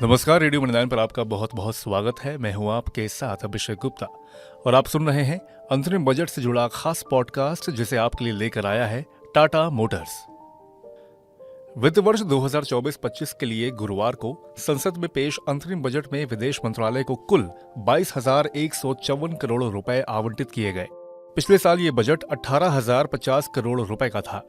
नमस्कार, रेडियो मनोरंजन पर आपका बहुत बहुत स्वागत है। मैं हूं आपके साथ अभिषेक गुप्ता और आप सुन रहे हैं अंतरिम बजट से जुड़ा खास पॉडकास्ट जिसे आपके लिए लेकर आया है टाटा मोटर्स। वित्त वर्ष 2024-25 के लिए गुरुवार को संसद में पेश अंतरिम बजट में विदेश मंत्रालय को कुल 22,154 करोड़ रुपए आवंटित किए गए। पिछले साल ये बजट 18,050 करोड़ रुपए का था।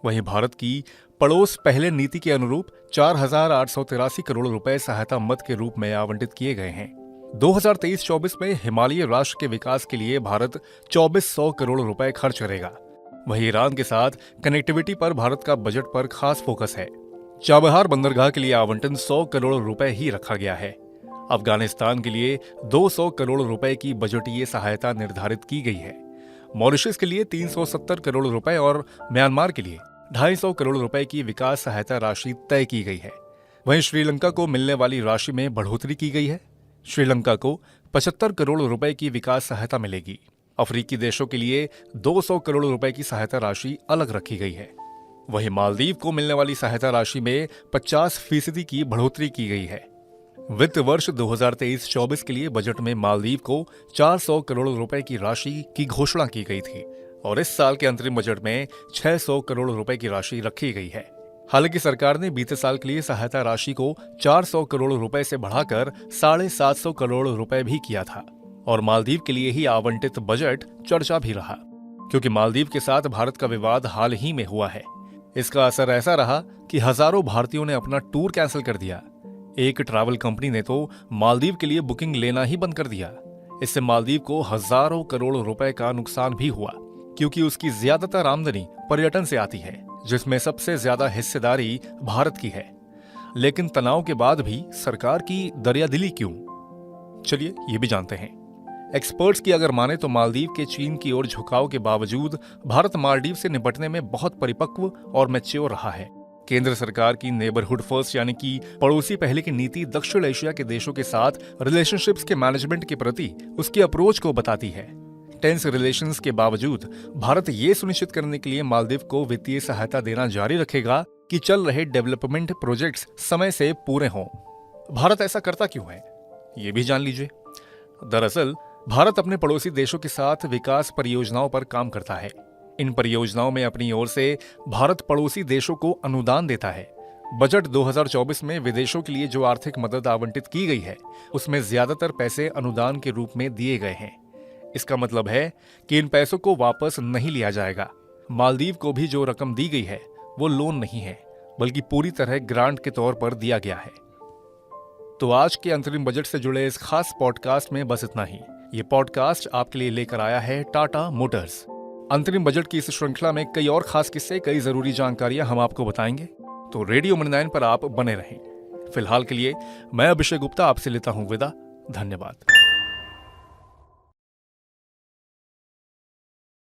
वहीं भारत की पड़ोस पहले नीति के अनुरूप 4,883 करोड़ रुपए सहायता मद के रूप में आवंटित किए गए हैं। 2023-24 में हिमालयी राष्ट्र के विकास के लिए भारत 2400 करोड़ रुपए खर्च करेगा। वहीं ईरान के साथ कनेक्टिविटी पर भारत का बजट पर खास फोकस है। चाबहार बंदरगाह के लिए आवंटन 100 करोड़ रुपए ही रखा गया है। अफगानिस्तान के लिए 200 करोड़ रुपए की बजटीय सहायता निर्धारित की गई है। मॉरिशस के लिए 370 करोड़ रुपए और म्यांमार के लिए 250 करोड़ रुपए की विकास सहायता राशि तय की गई है। वहीं श्रीलंका को मिलने वाली राशि में बढ़ोतरी की गई है। श्रीलंका को 75 करोड़ रुपए की विकास सहायता मिलेगी। अफ्रीकी देशों के लिए 200 करोड़ रुपए की सहायता राशि अलग रखी गई है। वहीं मालदीव को मिलने वाली सहायता राशि में 50% की बढ़ोतरी की गई है। वित्त वर्ष 2023-24 के लिए बजट में मालदीव को 400 करोड़ रुपए की राशि की घोषणा की गई थी और इस साल के अंतरिम बजट में 600 करोड़ रुपए की राशि रखी गई है। हालांकि सरकार ने बीते साल के लिए सहायता राशि को 400 करोड़ रुपए से बढ़ाकर 750 करोड़ रुपए भी किया था और मालदीव के लिए ही आवंटित बजट चर्चा भी रहा, क्योंकि मालदीव के साथ भारत का विवाद हाल ही में हुआ है। इसका असर ऐसा रहा कि हजारों भारतीयों ने अपना टूर कैंसिल कर दिया। एक ट्रैवल कंपनी ने तो मालदीव के लिए बुकिंग लेना ही बंद कर दिया। इससे मालदीव को हजारों करोड़ रुपए का नुकसान भी हुआ, क्योंकि उसकी ज्यादातर आमदनी पर्यटन से आती है, जिसमें सबसे ज्यादा हिस्सेदारी भारत की है। लेकिन तनाव के बाद भी सरकार की दरियादिली क्यों? चलिए ये भी जानते हैं। एक्सपर्ट्स की अगर माने तो मालदीव के चीन की ओर झुकाव के बावजूद भारत मालदीव से निपटने में बहुत परिपक्व और मैच्योर रहा है। केंद्र सरकार की नेबरहुड फर्स्ट यानी कि पड़ोसी पहले की नीति दक्षिण एशिया के देशों के साथ रिलेशनशिप्स के मैनेजमेंट के प्रति उसकी अप्रोच को बताती है। टेंस रिलेशंस के बावजूद भारत ये सुनिश्चित करने के लिए मालदीव को वित्तीय सहायता देना जारी रखेगा कि चल रहे डेवलपमेंट प्रोजेक्ट्स समय से पूरे हों। भारत ऐसा करता क्यों है, ये भी जान लीजिए। दरअसल भारत अपने पड़ोसी देशों के साथ विकास परियोजनाओं पर काम करता है। इन परियोजनाओं में अपनी ओर से भारत पड़ोसी देशों को अनुदान देता है। बजट 2024 में विदेशों के लिए जो आर्थिक मदद आवंटित की गई है, उसमें ज्यादातर पैसे अनुदान के रूप में दिए गए हैं। इसका मतलब है कि इन पैसों को वापस नहीं लिया जाएगा। मालदीव को भी जो रकम दी गई है वो लोन नहीं है, बल्कि पूरी तरह ग्रांट के तौर पर दिया गया है। तो आज के अंतरिम बजट से जुड़े इस खास पॉडकास्ट में बस इतना ही। ये पॉडकास्ट आपके लिए लेकर आया है टाटा मोटर्स। अंतरिम बजट की इस श्रृंखला में कई और खास किस्से, कई जरूरी जानकारियां हम आपको बताएंगे, तो रेडियो मनोरंजन पर आप बने रहें। फिलहाल के लिए मैं अभिषेक गुप्ता आपसे लेता हूं विदा। धन्यवाद।